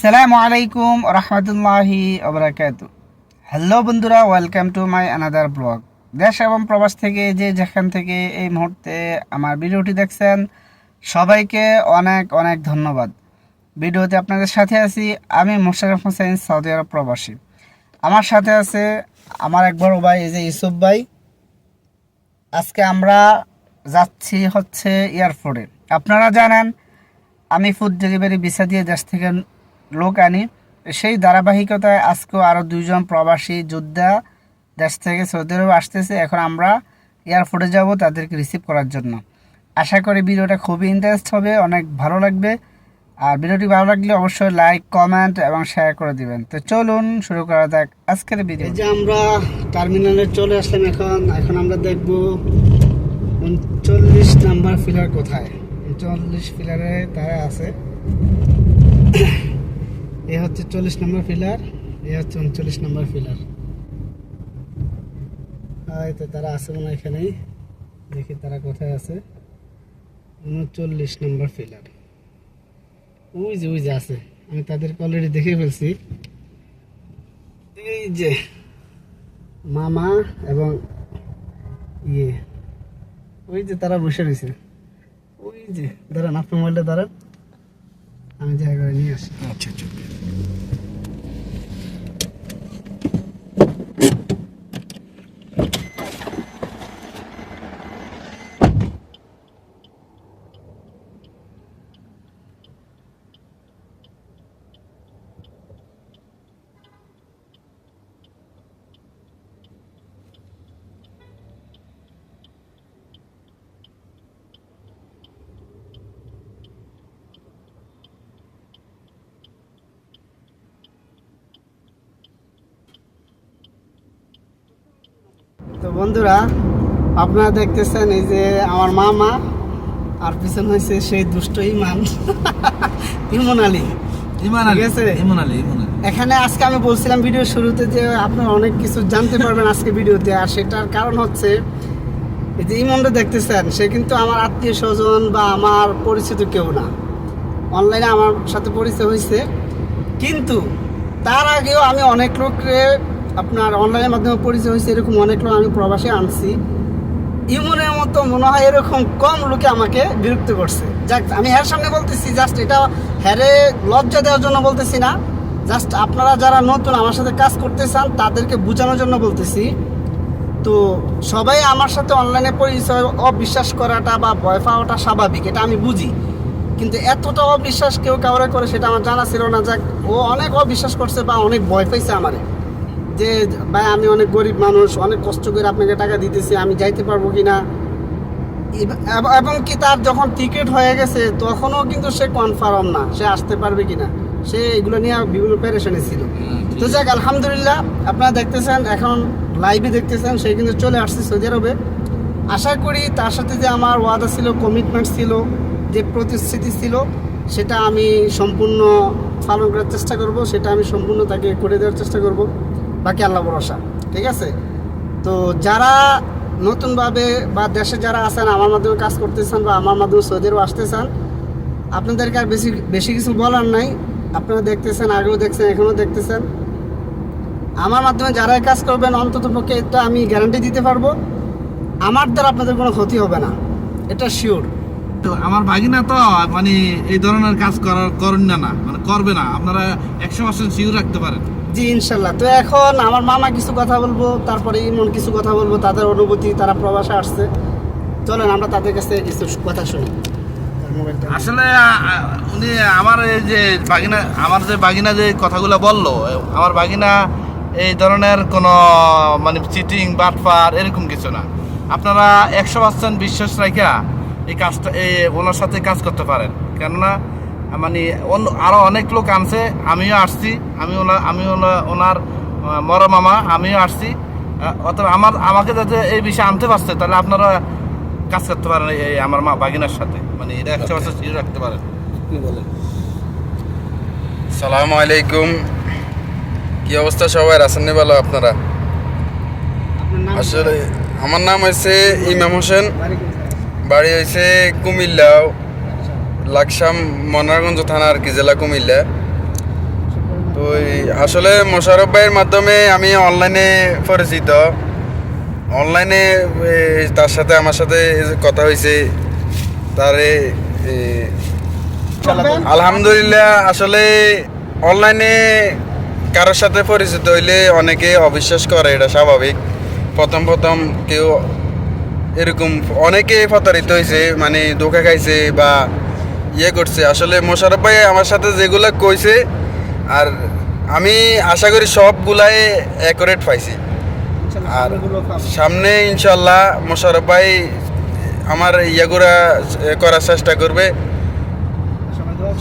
আসসালামু আলাইকুম রহমতুল্লাহি ওবারাকাতু। হ্যালো বন্ধুরা, welcome to my another blog. দেশ এবং প্রবাস থেকে যে যেখান থেকে এই মুহূর্তে আমার ভিডিওটি দেখছেন, সবাইকে অনেক অনেক ধন্যবাদ। ভিডিওতে আপনাদের সাথে আছি আমি মোশাররফ হোসেন, সৌদি আরব প্রবাসী। আমার সাথে আছে আমার এক বড় ভাই, এই যে ইউসুফ ভাই। আজকে আমরা যাচ্ছি হচ্ছে এয়ারপোর্টে। আপনারা জানেন আমি ফুড ডেলিভারি ভিসা দিয়ে দেশ থেকে লোক আনি। সেই ধারাবাহিকতায় আজকেও আরও দুইজন প্রবাসী যোদ্ধা দেশ থেকে সৌদি আরবে আসতেছে। এখন আমরা এয়ারপোর্টে যাব তাদেরকে রিসিভ করার জন্য। আশা করি ভিডিওটা খুবই ইন্টারেস্ট হবে, অনেক ভালো লাগবে। আর ভিডিওটি ভালো লাগলে অবশ্যই লাইক, কমেন্ট এবং শেয়ার করে দিবেন। তো চলুন শুরু করা যাক আজকের ভিডিও। এই যে আমরা টার্মিনালে চলে আসলাম। এখন আমরা দেখব 39 নাম্বার ফিলার কোথায়। 39 ফিলারে তারা আছে। এ হচ্ছে 40 নম্বর ফিলার, এ হচ্ছে 39 নম্বর ফিলার। হয়তো তারা আছে মনে হয় এখানেই। দেখি তারা কোথায় আছে। 39 নম্বর ফিলার, ওই যে আছে। আমি তাদেরকে অলরেডি দেখে ফেলছি। এই যে মামা এবং ওই যে তারা বসে রয়েছে। ওই যে দাঁড়ান, আপনি মোবাইলটা দাঁড়ান, আমি জায়গা করে নিয়ে আসি। আচ্ছা। তো বন্ধুরা, আপনারা দেখতেছেন এই যে আমার মামা, আর পিছনে হয়েছে সেই দুষ্ট ইমান আলী। এখানে আজকে আমি বলছিলাম ভিডিও শুরুতে যে আপনারা অনেক কিছু জানতে পারবেন আজকে ভিডিওতে। আর সেটার কারণ হচ্ছে এই যে ইমনটা দেখতেছেন, সে কিন্তু আমার আত্মীয় স্বজন বা আমার পরিচিত কেউ না। অনলাইনে আমার সাথে পরিচয় হয়েছে, কিন্তু তার আগেও আমি অনেক লোককে আপনার অনলাইনের মাধ্যমে পরিচয় হয়েছে। এরকম অনেক লোক আমি প্রবাসে আনছি। ইমনের মতো মনে হয় এরকম কম লোকে আমাকে বিরক্ত করছে। যাক, আমি হ্যার সামনে বলতেছি, জাস্ট এটা হ্যারে লজ্জা দেওয়ার জন্য বলতেছি না। জাস্ট আপনারা যারা নতুন আমার সাথে কাজ করতে চান তাদেরকে বোঝানোর জন্য বলতেছি। তো সবাই আমার সাথে অনলাইনে পরিচয় অবিশ্বাস করাটা বা ভয় পাওয়াটা স্বাভাবিক, এটা আমি বুঝি। কিন্তু এতটা অবিশ্বাস কেউ কাউরে করে সেটা আমার জানা ছিল না। যাক, ও অনেক অবিশ্বাস করছে বা অনেক ভয় পাইছে আমারে, যে ভাই আমি অনেক গরিব মানুষ, অনেক কষ্ট করে আপনাকে টাকা দিতেছি, আমি যাইতে পারবো কিনা। এবং কি তার যখন টিকিট হয়ে গেছে তখনও কিন্তু সে কনফার্ম না সে আসতে পারবে কিনা। সে এগুলো নিয়ে বিভিন্ন প্যারেশানি ছিল। তো যাক, আলহামদুলিল্লাহ আপনারা দেখতেছেন, এখন লাইভে দেখতেছেন, সে কিন্তু চলে আসছে সৌদি আরবে। আশা করি তার সাথে যে আমার ওয়াদা ছিল, কমিটমেন্ট ছিল, যে প্রতিশ্রুতি ছিল, সেটা আমি সম্পূর্ণ পালন করার চেষ্টা করব। সেটা আমি সম্পূর্ণ তাকে করে দেওয়ার চেষ্টা করব। বাকি আল্লাহ ভরসা, ঠিক আছে। তো যারা নতুনভাবে বা দেশে যারা আছেন, আমার মাধ্যমে কাজ করতেছেন বা আমার মাধ্যমে সৌদি আরব আসতে চান, আপনাদেরকে আর বেশি কিছু বলার নাই। আপনারা দেখতেছেন, আগেও দেখছেন, এখনও দেখতেছেন। আমার মাধ্যমে যারাই কাজ করবেন, অন্তত পক্ষে এটা আমি গ্যারান্টি দিতে পারবো, আমার দ্বারা আপনাদের কোনো ক্ষতি হবে না, এটা শিওর। তো আমার ভাগিনা তো মানে এই ধরনের কাজ করেন না, মানে করবে না। আপনারা 100% শিওর রাখতে পারেন। জি ইনশাল্লাহ। তো এখন আমার মামা কিছু কথা বলবো, তারপরে ইমন কিছু কথা বলবো, তাদের অনুভূতি, তারা প্রবাসে আসছে। চলেন আমরা তাদের কাছে কিছু কথা শুনি। আসলে উনি আমার এই যে বাগিনা যে কথাগুলো বললো, আমার বাগিনা এই ধরনের কোনো মানে চিটিং বাটপার এরকম কিছু না। আপনারা 100% বিশ্বাস রাখা এই কাজটা ওনার সাথে কাজ করতে পারেন। কেননা মানে আরও অনেক লোক আনছে, আমিও আসছি, ওনার মরা মামা, আমিও আসছি। অতএব আমাকে যাতে এই বিষয়ে আনতে পারছে, তাহলে আপনারা কাজ করতে পারেন এই আমার বাগিনার সাথে, মানে এটা 100% শিওর রাখতে পারেন। কি বলেন? সালামু আলাইকুম, কি অবস্থা সবাই? আছেন ভালো আপনারা? আসলে আমার নাম হয়েছে ইমাম হোসেন, বাড়ি হয়েছে কুমিল্লা, লাকসাম মনারগঞ্জ থানা আর কি, জেলা কুমিল্লা। তো আসলে মোশারফ ভাইয়ের মাধ্যমে আমি অনলাইনে পরিচিত। অনলাইনে তার সাথে আমার সাথে কথা হয়েছে। তারে আলহামদুলিল্লাহ, আসলে অনলাইনে কারোর সাথে পরিচিত হইলে অনেকে অবিশ্বাস করে, এটা স্বাভাবিক। প্রথম প্রথম কেউ এরকম অনেকে প্রতারিত হয়েছে, মানে ধোকা খাইছে বা ইয়ে করছে। আসলে মোশারফ ভাই আমার সাথে যেগুলো কইছে, আর আমি আশা করি সবগুলাই অ্যাকুরেট পাইছি। আর সামনে ইনশাল্লাহ মোশারফ ভাই আমার ইয়েগুলা করার চেষ্টা করবে।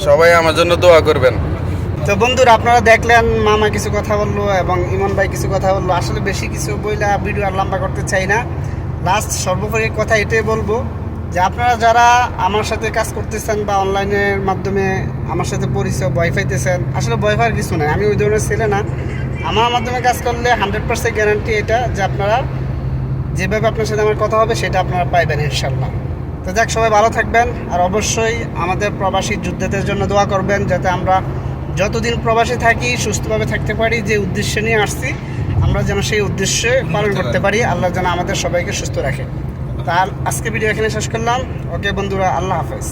সবাই আমার জন্য দোয়া করবেন। তো বন্ধুরা, আপনারা দেখলেন মামা কিছু কথা বললো এবং ইমন ভাই কিছু কথা বললো। আসলে বেশি কিছু বইলা ভিডিও আর লম্বা করতে চাই না। লাস্ট সর্বোপরি কথা এটাই বলবো যে আপনারা যারা আমার সাথে কাজ করতেছেন বা অনলাইনের মাধ্যমে আমার সাথে পরিচয় ভয় পাইতেছেন, আসলে ভয় পাওয়ার কিছু নাই। আমি ওই ধরনের ছেলে না। আমার মাধ্যমে কাজ করলে 100% গ্যারান্টি এটা যে আপনারা যেভাবে আপনার সাথে আমার কথা হবে সেটা আপনারা পাইবেন ইনশাল্লাহ। তো যাক, সবাই ভালো থাকবেন। আর অবশ্যই আমাদের প্রবাসী যোদ্ধাদের জন্য দোয়া করবেন, যাতে আমরা যতদিন প্রবাসী থাকি সুস্থভাবে থাকতে পারি। যে উদ্দেশ্যে নিয়ে আসছি আমরা যেন সেই উদ্দেশ্যে পালন করতে পারি। আল্লাহ যেন আমাদের সবাইকে সুস্থ রাখে। তার আজকে ভিডিও এখানে শেষ করলাম। ওকে বন্ধুরা, আল্লাহ হাফেজ।